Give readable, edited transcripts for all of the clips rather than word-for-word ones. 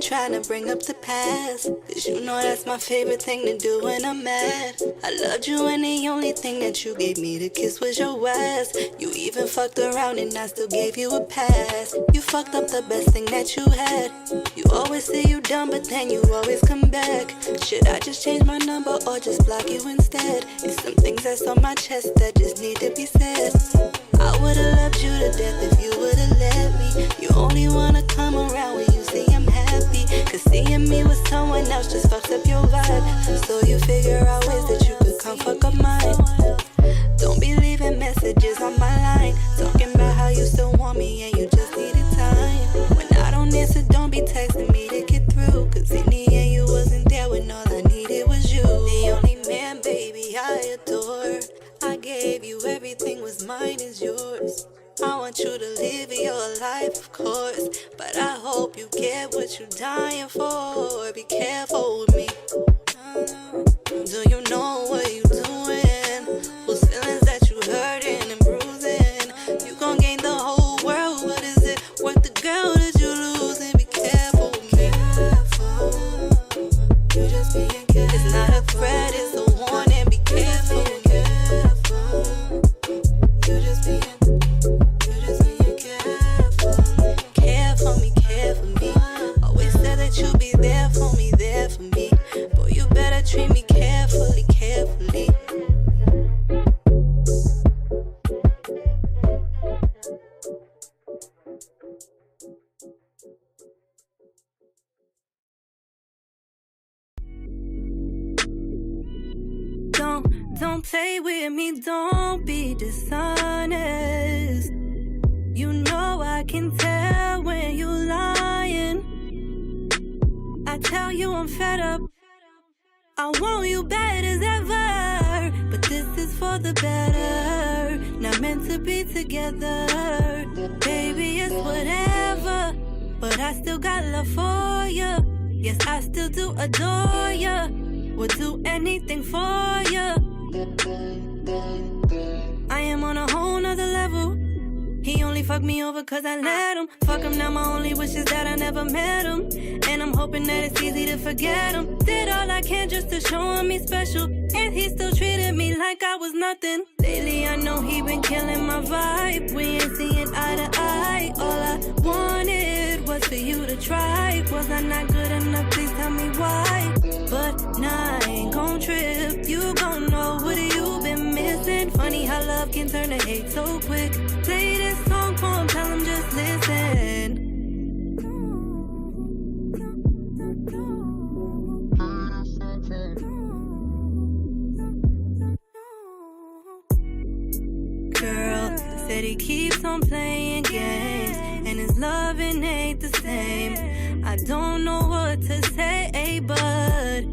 trying to bring up the past, 'cause you know that's my favorite thing to do when I'm mad. I loved you and the only thing that you gave me to kiss was your ass. You even fucked around and I still gave you a pass. You fucked up the best thing that you had. You always say you done, but then you always come back. Should I just change my number or just block you instead? It's some things that's on my chest that just need to be said. I would've loved you to death if you would've let me. You only wanna come around when you say I'm happy, 'cause seeing me with someone else just fucks up your vibe. So you figure out ways that you could come fuck up mine. Don't be leaving messages on my line, talking about how you still want me and you just needed time. When I don't answer, don't be texting me to get through, 'cause in the end you wasn't there when all I needed was you. The only man, baby, I adore. I gave you everything, was mine is yours. I want you to live your life, of course, but I hope you get what you're dying for. Be careful with me. Do you know what you doing? Whose feelings that you hurting and bruising? You gon' gain the whole world, but is it worth the girl that you losing? Be careful with me. You just being careful. It's not a threat, it's a warning. Be careful. You just being you'll be there for me, there for me. Boy, you better treat me carefully, carefully. Don't play with me, don't be dishonest. You know I can tell when you lying. I tell you I'm fed up. I want you bad as ever, but this is for the better. Not meant to be together. Baby, it's whatever, but I still got love for you. Yes, I still do adore you. Would do anything for you. I am on a whole nother level. He only fucked me over 'cause I let him. Fuck him, now my only wish is that I never met him. And I'm hoping that it's easy to forget him. Did all I can just to show him he's special, and he still treated me like I was nothing. Lately I know he been killing my vibe. We ain't seeing eye to eye. All I wanted was for you to try. Was I not good enough? Please tell me why. But nah, I ain't gon' trip. You gon' know what you been missing. Funny how love can turn to hate so quick. Play this song for him, tell him just listen. Girl said he keeps on playing games, and his loving ain't the same. I don't know what to say, but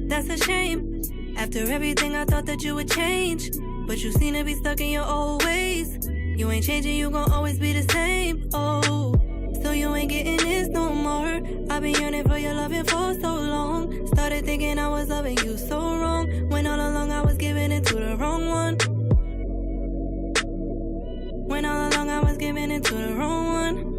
that's a shame. After everything I thought that you would change, but you seem to be stuck in your old ways. You ain't changing, you gon' always be the same. Oh, so you ain't getting this no more. I've been yearning for your loving for so long. Started thinking I was loving you so wrong, when all along I was giving it to the wrong one. When all along I was giving it to the wrong one.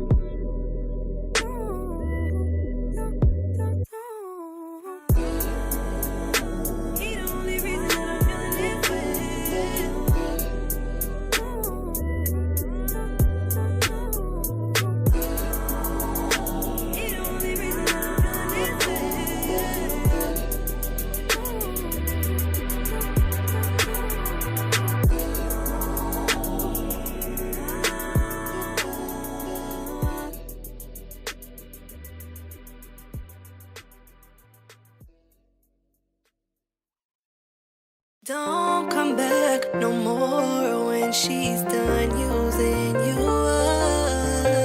Don't come back no more when she's done using you up.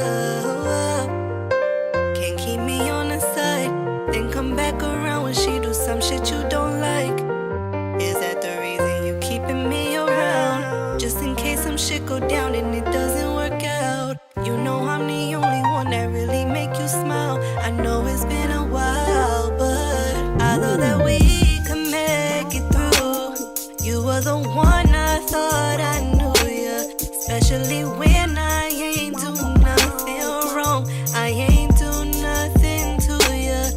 Can't keep me on the side, then come back around when she do some shit you don't like. Is that the reason you keeping me around? Just in case some shit go down and it doesn't work out. You know I'm the only one that really make you smile. I know it's been a while, but I thought that we could make it through. You were the one I thought I knew ya, especially when I ain't do nothing wrong. I ain't do nothing to ya.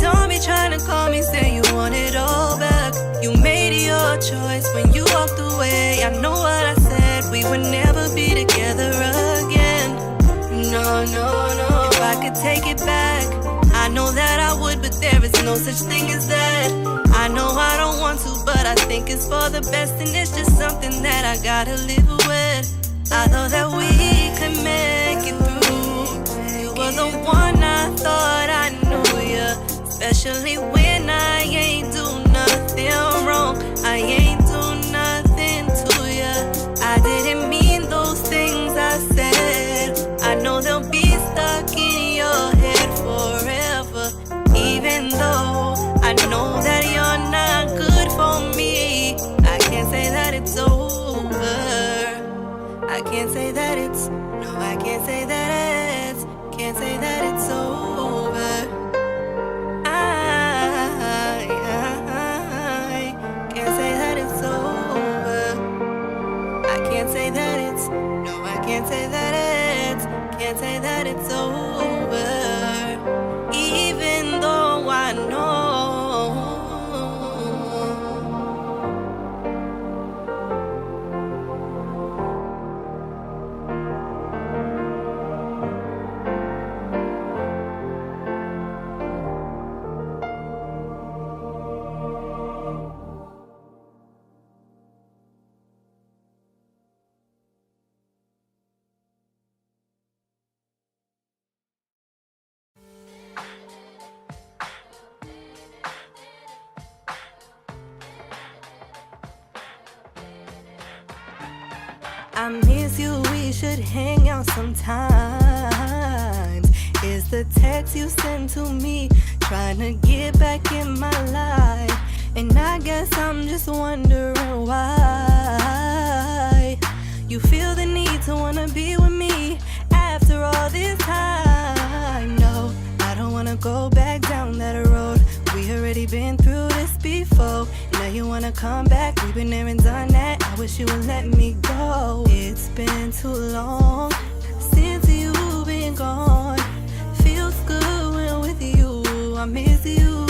don't be trying to call me, say you want it all back. You made your choice when you walked away. I know what I said, we would never be together again. No, no, no. If I could take it back, I know that I would, but there is no such thing as that. I know I don't want to, but I think it's for the best, and it's just something that I gotta live with. I thought that we could make it through. You were the one I thought I knew ya, especially when I ain't do nothing wrong. I ain't do nothing to ya. I didn't mean those things I said. I know they'll be stuck in your head forever, even though I know that you're not good for me. I can't say that it's over. I can't say that it's, no, I can't say that it's, can't say that it's over. I can't say that it's over. I can't say that it's, no, I can't say that it's, can't say that it's over. Even though I know. I miss you, we should hang out sometimes. Is the text you send to me trying to get back in my life? And I guess I'm just wondering why you feel the need to wanna be with me after all this time. No, I don't wanna go back down that road. We already been through this before. Now you wanna come back, we've been there and done that. I wish you would let me go. It's been too long since you've been gone. Feels good when with you, I miss you.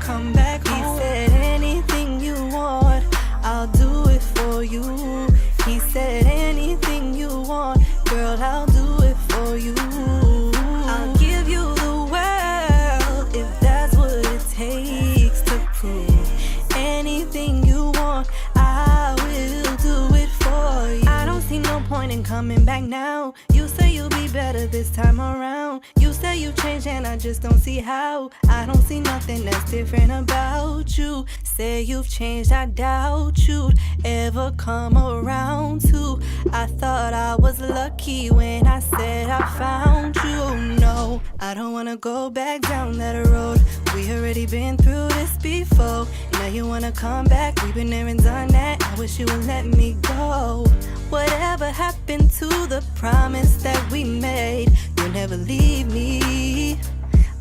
Come back home. He said anything you want, I'll do it for you. He said anything you want, girl, I'll do it for you. I'll give you the world if that's what it takes to prove anything you want, I will do it for you. I don't see no point in coming back now. You say you'll be better this time around. You say you changed and I just don't see how. I don't see nothing that's different about you. Say you've changed, I doubt you'd ever come around to. I thought I was lucky when I said I found you. No, I don't wanna go back down that road. We already been through this before. Now you wanna come back, we've been there and done that. I wish you would let me go. Whatever happened to the promise that we made? You'll never leave me,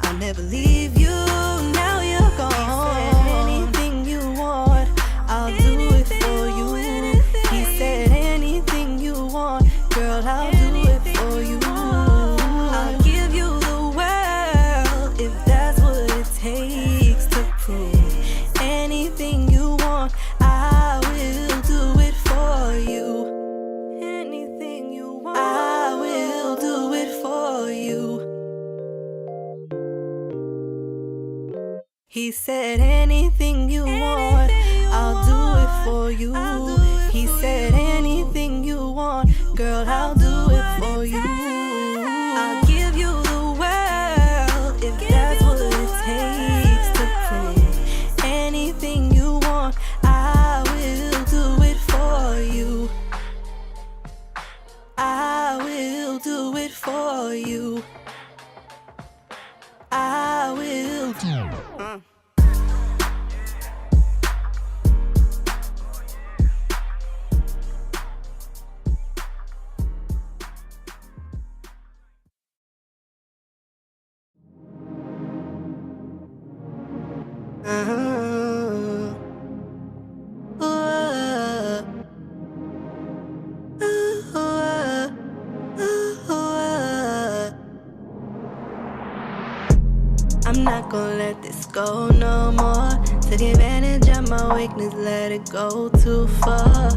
I'll never leave you. Now you're gone. He said anything you want, I'll do it for you. He said anything you want, girl, I'll do it for you. I'll give you the world if that's what it takes to prove anything you want, I will do it for you. Anything you want, I will do it for you. He said anything you want, I'll do it for you. He said anything you want, girl, I'll do it for you. I'll give you the world if that's what it takes to prove anything you want, I will do it for you. I will do it for you. I will do it. I'm not not gonna let this go no more. Took advantage of my weakness, let it go too far.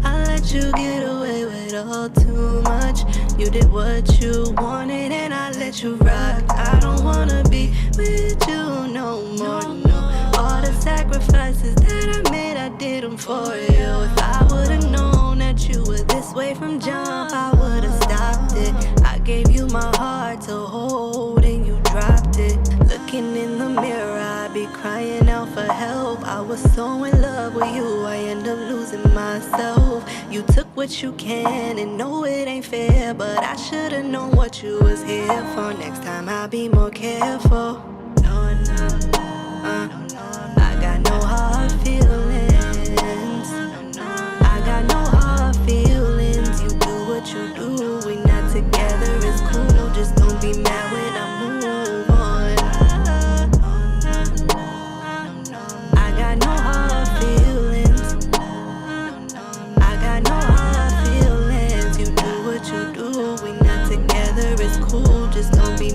I let you get away with all too much. You did what you wanted and I let you rock. I don't wanna be with you no more, no. All the sacrifices that I made, I did them for you. If I would've known that you were this way from jump, I would've stopped it. I gave you my heart to hold and you dropped it. Looking in the mirror, I be crying out for help. I was so in love with you, I end up losing myself. You took what you can and know it ain't fair, but I should've known what you was here for. Next time I'll be more careful. No, I got no hard feelings. I got no hard feelings. You do what you do, we not together, it's cool. No, just don't be mad when I move on. I got no hard feelings. I got no hard feelings. You do what you do, we not together, it's cool. Just don't be